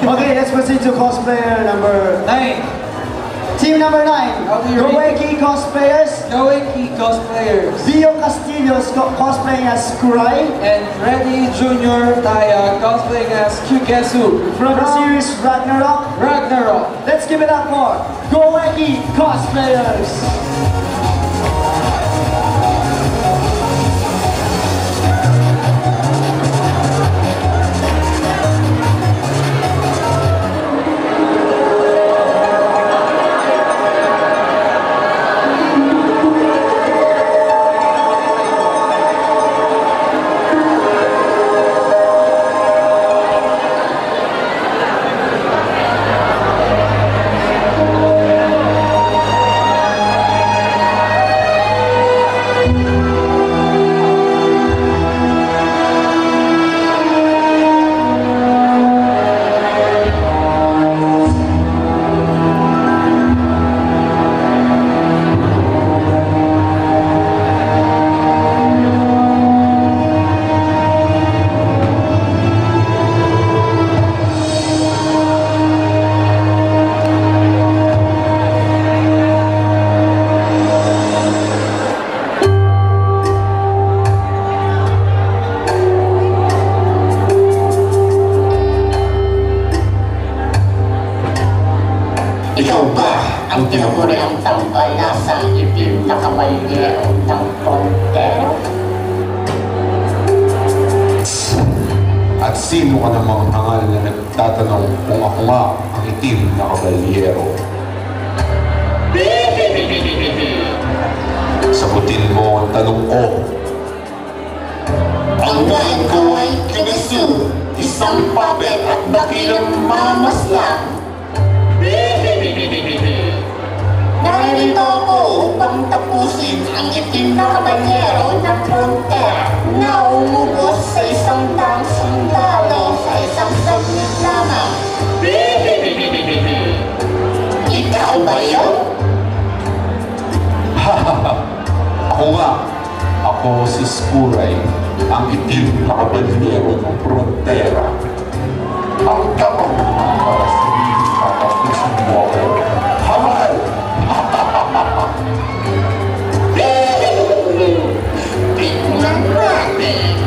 Okay, let's proceed to cosplayer number 9. Team number 9. Goeki cosplayers. Goeki cosplayers. Dio Castillo's cosplaying as Kurai. And Freddy Jr. Taya cosplaying as Kyugesu. From the series Ragnarok. Let's give it up for Goeki cosplayers. Ikaw ba ang tinaguriang tambalasang itim na kabalyero ng Frontero? At sino ka namang hangal na nagtatanong kung ako nga ang itim na kabalyero? Sagutin mo ang tanong ko. Ang ngayon ko ay Kyugesu, isang puppet at dakilang mamaslang. Narito ako upang tapusin ang itim na kabanyero ng Frontera na umubos sa isang daang sundalo sa isang saglit lamang. Ikaw ba yun? Ako nga. Ako si Skuray, ang itim na kabalyero ng Frontera. Ang kapag para sabihin sa kapusin mo ako. Hamal! Tignan natin.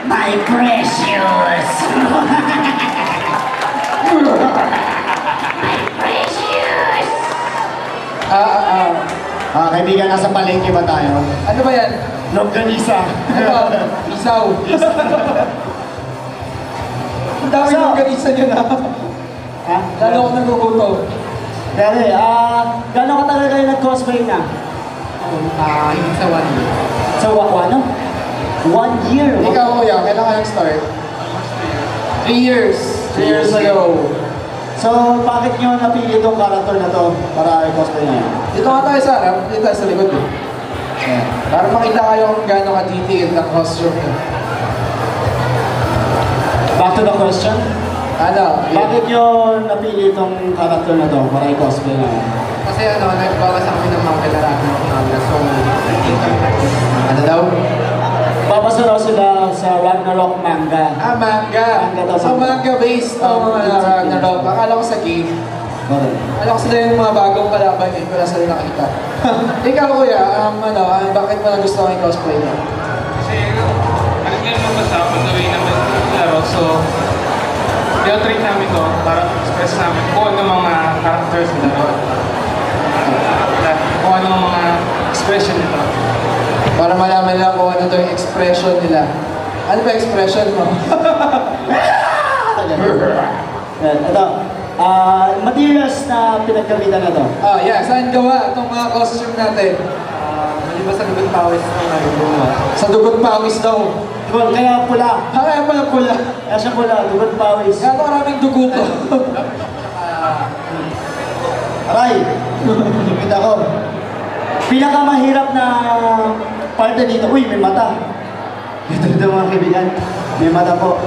My precious! Kaibigan, nasa palengke ba tayo? Ano ba yan? Longganisa. Ano? Isaw. Ang dami So, ng ganisa nyo na. Ha? Lalo ako nagugutom. Dere, gano'ng katagal kayo nag-cosplay na? Hindi sa 1 year. Sa ano? 1 year? Ikaw kuya, kailan ka nag-start? 3 years. 3 years ago. So, bakit nyo napili itong character na to para i-cosplay niya? Dito nga tayo sa harap, dito tayo sa likod eh. Ayan. Para makita kayo kung gaano ka-detailed ang costume niya. Back to the question. Ano? Bakit nyo napili itong character na to para i-cosplay niya? Kasi nagbabasa kami ng mga kalarakan ng manga, so ano daw? Babasa daw sila sa Ragnarok manga. Manga! Manga daw. So manga-based ang mga Ragnarok. Akala ko sa game. Akala ko sila yung mga bagong kalaban eh, wala sila nakita. Ikaw kuya, bakit mo nagustuhan yung cosplay niya? Kasi, alam niyo naman basta pag gawin namin laro, so i-treat namin to para express namin kung ano mga characters nila. Kung ano mga expression nito. Para malaman lang kung ano to yung expression nila. Ano ba expression mo? Ito, materials na pinagkamitan na to. Yeah, saan gawa itong mga costume natin? Maliba sa dugot pawis sa dugot pawis daw. Diba, kaya pula. Kaya pala pula. Kaya siya pula, dugot pawis. Kaya maraming dugo to. Aray! Kita ko. Pinakamahirap na parte dito. Uy, may mata. Ito mga kaibigan. May mata po.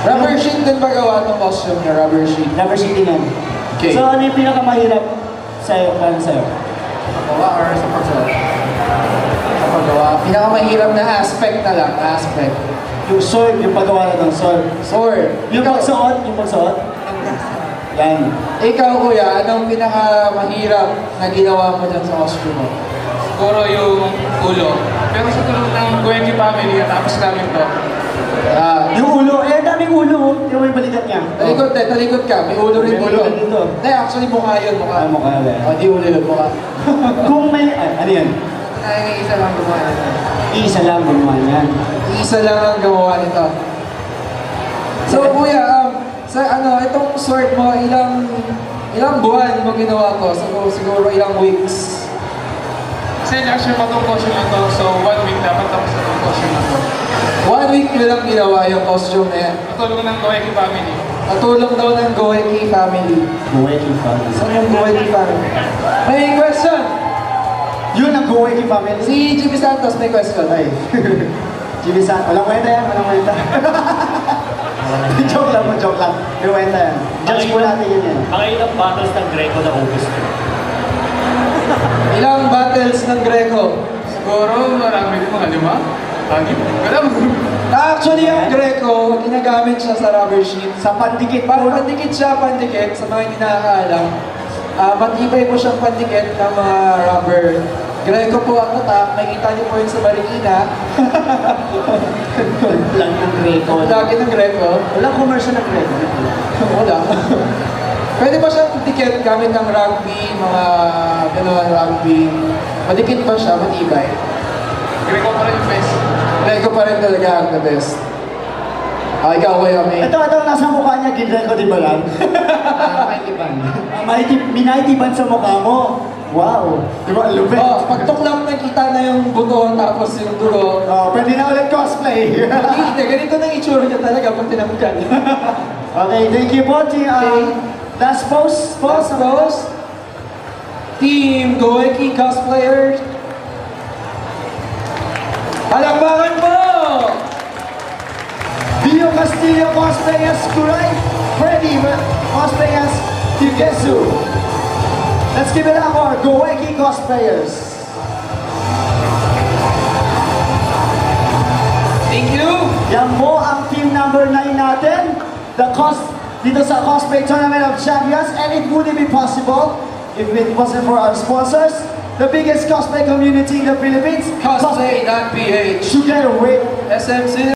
Rubber sheet din ba gawa itong costume niya? Rubber sheet. Rubber sheeting yan. Okay. So, ano yung pinakamahirap sa'yo? Paano sa'yo? Paggawa or sa paggawa? Sa paggawa. Pinakamahirap na aspect na lang. Aspect. Yung sword, yung paggawa na ng sword. Sword. Yung pagsuot, yung pagsuot. Yan. Ikaw kuya, anong pinakamahirap na ginawa mo dyan sa costume mo? Siguro yung ulo. Pero sa tulong ng Goeki family, tapos namin to. Yung ulo, ang daming ulo. Yung may balikat niya. Talikod ka. May ulo rin May ulo rin dito. dito. Hindi, actually mukha yun. Mukha. Mukha yan. Di ulo yun. Mukha. Kung may, ano yan? Isa lang gumawa nito. Isa lang gumawa yan. Isa lang ang gawa nito. So kuya, itong sword mo, ilang buwan mo ginawa to? Siguro ilang weeks. Kasi actually patong costume na to, so 1 week dapat tapos na itong costume na to. 1 week nyo lang ginawa yung costume na yan. Patulong ng Goeki family. Natulong daw ng Goeki family. Goeki family. Saan yung Goeki family? May question! Yun ang Goeki family. Si Jimmy Santos may question. Ay. Jimmy Santos. Walang kwenta yan, walang kwenta. Joke lang mo, joke lang. May kwenta yan. Judge po natin yun yan. Mga ilang battles ng Greco na ubus ko. Ilang battles ng Greco? Siguro marami din mga 5. Actually, ang Greco, ginagamit siya sa rubber sheet. Sa pandikit. Para pandikit siya, pandikit, sa mga hindi nakakaalam. Matibay po siyang pandikit ng mga rubber. Greco po ang tatak, nakikita niyo po yun sa Marikina. Lang ng Greco. Lagi ng Greco. Walang commercial ng Greco. Wala. Pwede ba siyang dikit gamit ng rugby, mga gano'n rugby? Madikit ba siya? Matibay? Greco pa rin yung best. Greco pa rin talaga ang the best. Ikaw kuya, may... Ito, nasa mukha niya, Greco, di ba lang? Minaitiban sa mukha mo. Wow. Di ba, lupit? Pagtuklaw nakita na yung buto tapos yung dugo. Pwede na ulit cosplay. Hindi, ganito na yung itsura niya talaga pag tinanggal. Okay, thank you po. Last pose. Pose. Team Goeki cosplayers. Palakpakan mo! Dio Castillo cosplay as Kurai. Freddy cosplay as Yugesu. Let's give it up for Goeki cosplayers. Thank you! Yan po ang team number 9 natin. Dito sa Cosplay Tournament of Champions, and it wouldn't be possible if it wasn't for our sponsors. The biggest cosplay community in the Philippines. Cosplay.ph Together with SMC